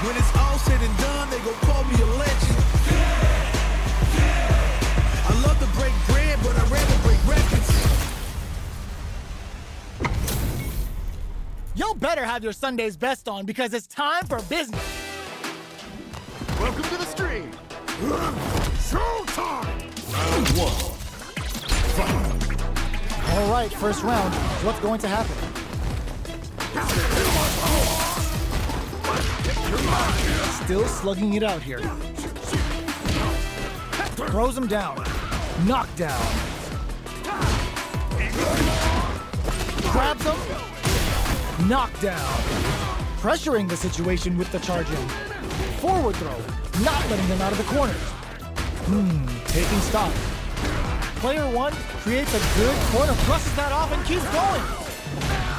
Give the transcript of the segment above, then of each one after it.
When it's all said and done, they gon' call me a legend. I love to break bread, but I'd rather break records. Y'all better have your Sunday's best on because it's time for business. Welcome to the stream. Showtime! Round one. All right, first round. What's going to happen? Still slugging it out here. Throws him down. Knockdown. Grabs him. Knockdown. Pressuring the situation with the charge in. Forward throw. Not letting them out of the corners. Taking stock. Player one creates a good corner, brushes that off and keeps going.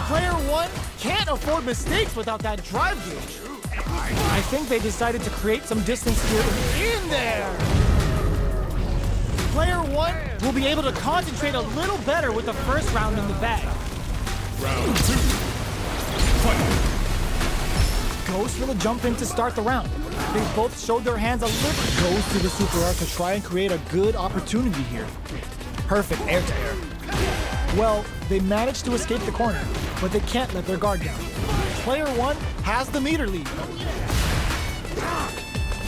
Player one can't afford mistakes without that drive gauge. I think they decided to create some distance here. In there! Player one will be able to concentrate a little better with the first round in the bag. Round two. Fight. Goes for the jump in to start the round. They both showed their hands a little. Goes to the super art to try and create a good opportunity here. Perfect air to air. Well, they managed to escape the corner, but they can't let their guard down. Player one has the meter lead.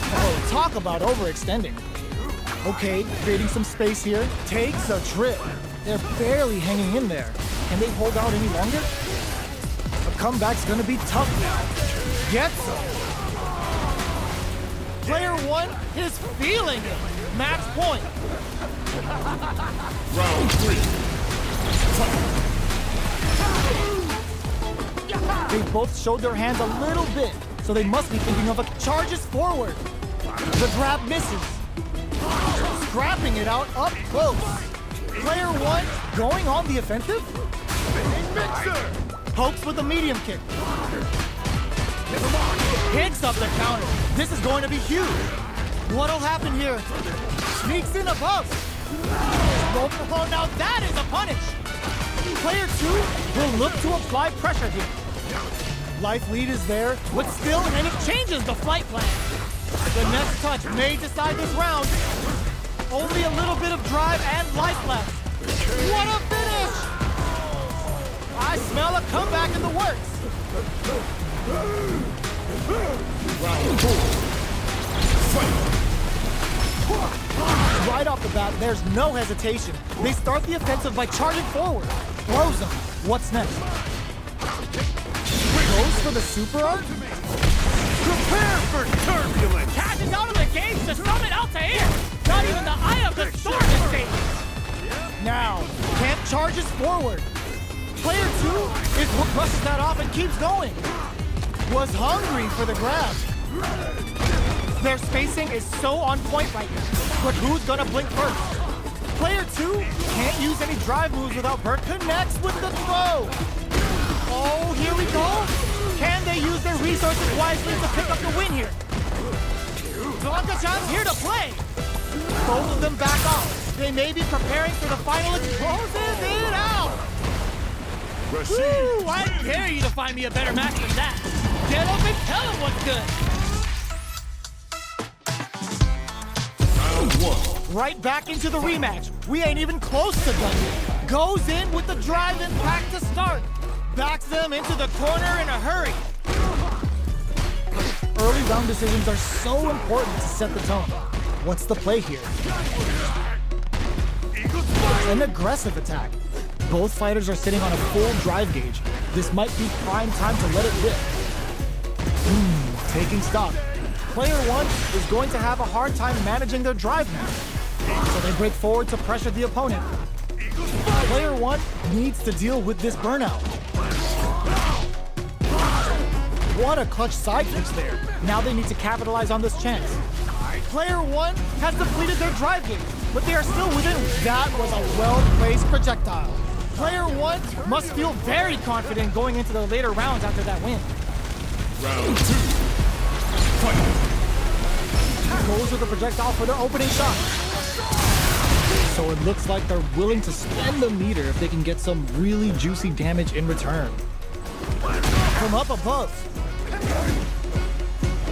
Oh, talk about overextending. Okay, creating some space here. Takes a trip. They're barely hanging in there. Can they hold out any longer? A comeback's gonna be tough now. Gets him. Player one is feeling it. Match point. Round three. They both showed their hands a little bit, so they must be thinking of a charges forward. The grab misses. Scrapping it out up close. Player one going on the offensive. Pokes with a medium kick. Picks up the counter. This is going to be huge. What'll happen here? Sneaks in above. Oh, now that is a punish. Player two will look to apply pressure here. Life lead is there, but still, and it changes the flight plan. The next touch may decide this round. Only a little bit of drive and life left. What a finish! I smell a comeback in the works. Round four. Fight. Right off the bat, there's no hesitation. They start the offensive by charging forward. Throws them. What's next? Goes for the super art? Prepare for turbulence! Catches out of the gauge to summon out to air. Not even the eye of the storm is safe. Now, Camp charges forward. Player two is what brushes that off and keeps going. Was hungry for the grab. Their spacing is so on point right now. But who's gonna blink first? Player two can't use any drive moves without Burt connects with the throw. Oh, here we go. Can they use their resources wisely to pick up the win here? Blanka-chan's here to play. Both of them back off. They may be preparing for the final. Closes it out. Rashid. Woo, I dare you to find me a better match than that. Get up and tell him what's good. Round one. Right back into the rematch. We ain't even close to done yet. Goes in with the drive impact to start. Backs them into the corner in a hurry. Early round decisions are so important to set the tone. What's the play here? An aggressive attack. Both fighters are sitting on a full drive gauge. This might be prime time to let it rip. Taking stock. Player one is going to have a hard time managing their drive now. So they break forward to pressure the opponent. Player one needs to deal with this burnout. What a clutch side kick there. Now they need to capitalize on this chance. Player one has depleted their drive gauge, but they are still within. That was a well-placed projectile. Player one must feel very confident going into the later rounds after that win. Round two. Fight. Goes with the projectile for their opening shot. So it looks like they're willing to spend the meter if they can get some really juicy damage in return. From up above.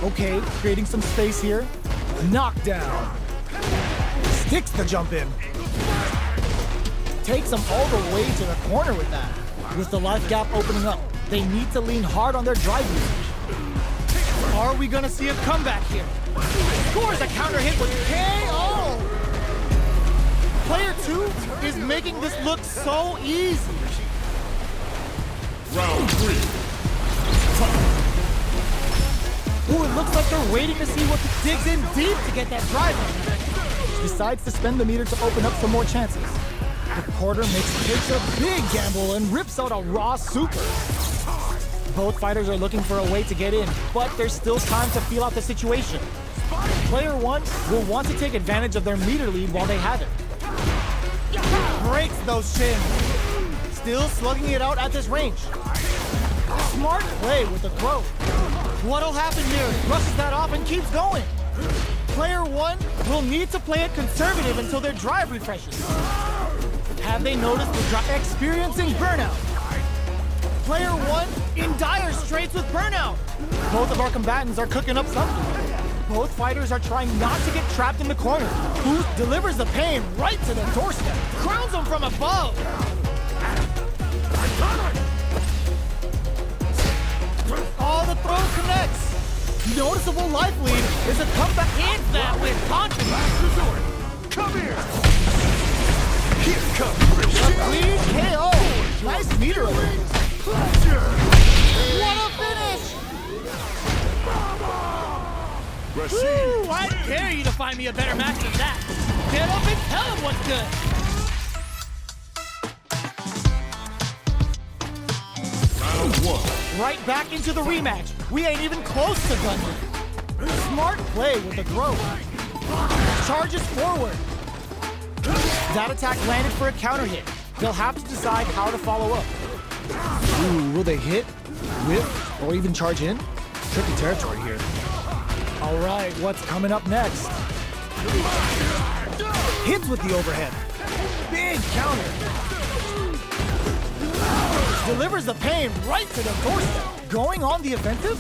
Okay, creating some space here. Knockdown. Sticks the jump in. Takes them all the way to the corner with that. With the life gap opening up, they need to lean hard on their drive usage. Are we gonna see a comeback here? Scores a counter hit with KO! Player 2 is making this look so easy. Round 3. Ooh, it looks like they're waiting to see what digs in deep to get that drive in. Decides to spend the meter to open up some more chances. The quarter takes a big gamble and rips out a raw super. Both fighters are looking for a way to get in, but there's still time to feel out the situation. Player 1 will want to take advantage of their meter lead while they have it. Breaks those shins. Still slugging it out at this range. Smart play with the throw. What'll happen here? Rushes that off and keeps going. Player 1 will need to play it conservative until their drive refreshes. Have they noticed the drive experiencing burnout? Player 1 in dire straits with burnout. Both of our combatants are cooking up something. Both fighters are trying not to get trapped in the corner. Who delivers the pain right to the doorstep. Crowns them from above. All the throw connects. Noticeable life lead is a comeback. Hits that with confidence. Last resort. Come here. Here comes Rashid. Clean KO. Nice meter alert. Pleasure. What a finish! Rashid. Woo, I dare you to find me a better match than that. Get up and tell him what's good. Round 1. Right back into the rematch. We ain't even close to done with. Smart play with the throw. Charges forward. That attack landed for a counter hit. They'll have to decide how to follow up. Ooh, will they hit, whip, or even charge in? Tricky territory here. All right, what's coming up next? Hits with the overhead. Big counter. Delivers the pain right to the doorstep. Going on the offensive?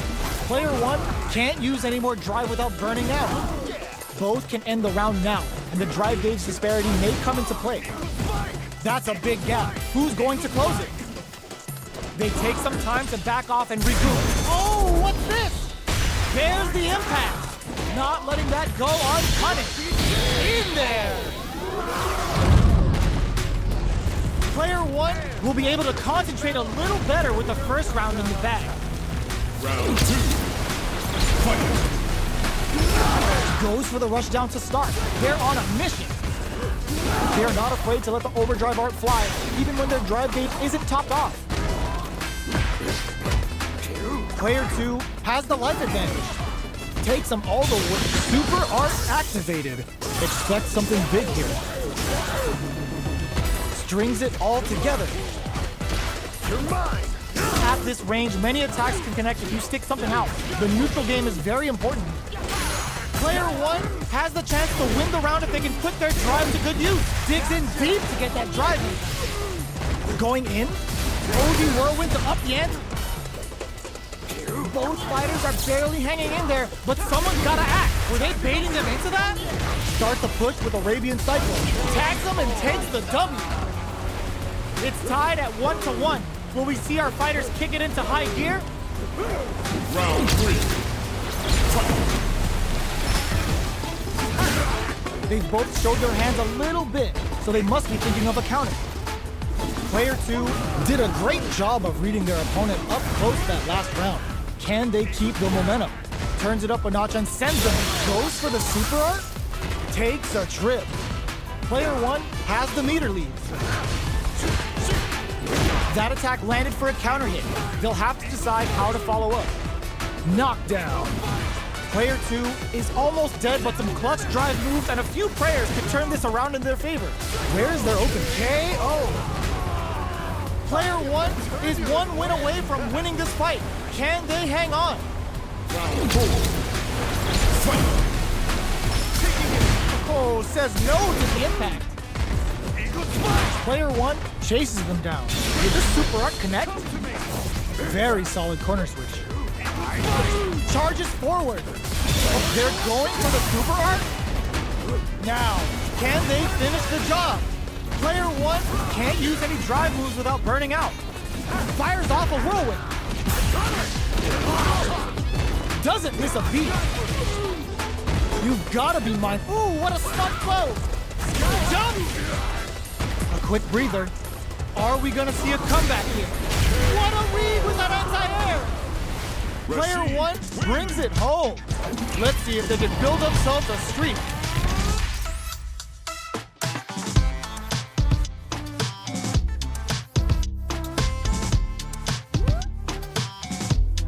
Player 1 can't use any more drive without burning out. Both can end the round now, and the drive gauge disparity may come into play. That's a big gap. Who's going to close it? They take some time to back off and regroup. Oh, what's this? There's the impact. Not letting that go unpunished. In there. Player 1 will be able to concentrate a little better with the first round in the bag. Round 2. Fight. Goes for the rush down to start. They're on a mission. They're not afraid to let the overdrive art fly, even when their drive gauge isn't topped off. Player 2 has the life advantage. Takes them all the way. Super art activated. Expect something big here. Strings it all together. You're mine. At this range, many attacks can connect if you stick something out. The neutral game is very important. Player 1 has the chance to win the round if they can put their drive to good use. Digs in deep to get that drive in. Going in. OD Whirlwind to up the ante. Both fighters are barely hanging in there, but someone's gotta act. Were they baiting them into that? Start the push with Arabian Cyclone. Tags them and takes the W. It's tied at 1-1. Will we see our fighters kick it into high gear? Round 3. Fight. They've both showed their hands a little bit, so they must be thinking of a counter. Player 2 did a great job of reading their opponent up close that last round. Can they keep the momentum? Turns it up a notch and sends them. Goes for the super art? Takes a trip. Player 1 has the meter lead. That attack landed for a counter hit. They'll have to decide how to follow up. Knockdown. Player 2 is almost dead, but some clutch drive moves and a few prayers could turn this around in their favor. Where's their open KO? Player 1 is one win away from winning this fight. Can they hang on? Round 4. Fight. Oh, says no to the impact. Player 1 chases them down. Did this super art connect? Very solid corner switch. Charges forward. Oh, they're going for the super art? Now, can they finish the job? Player 1 can't use any drive moves without burning out. Fires off a whirlwind. Doesn't miss a beat. You've gotta be mindful. Ooh, what a stuck blow. Jump! A quick breather. Are we gonna see a comeback here? What a read with that anti-air! Player 1 brings it home. Let's see if they can build themselves a streak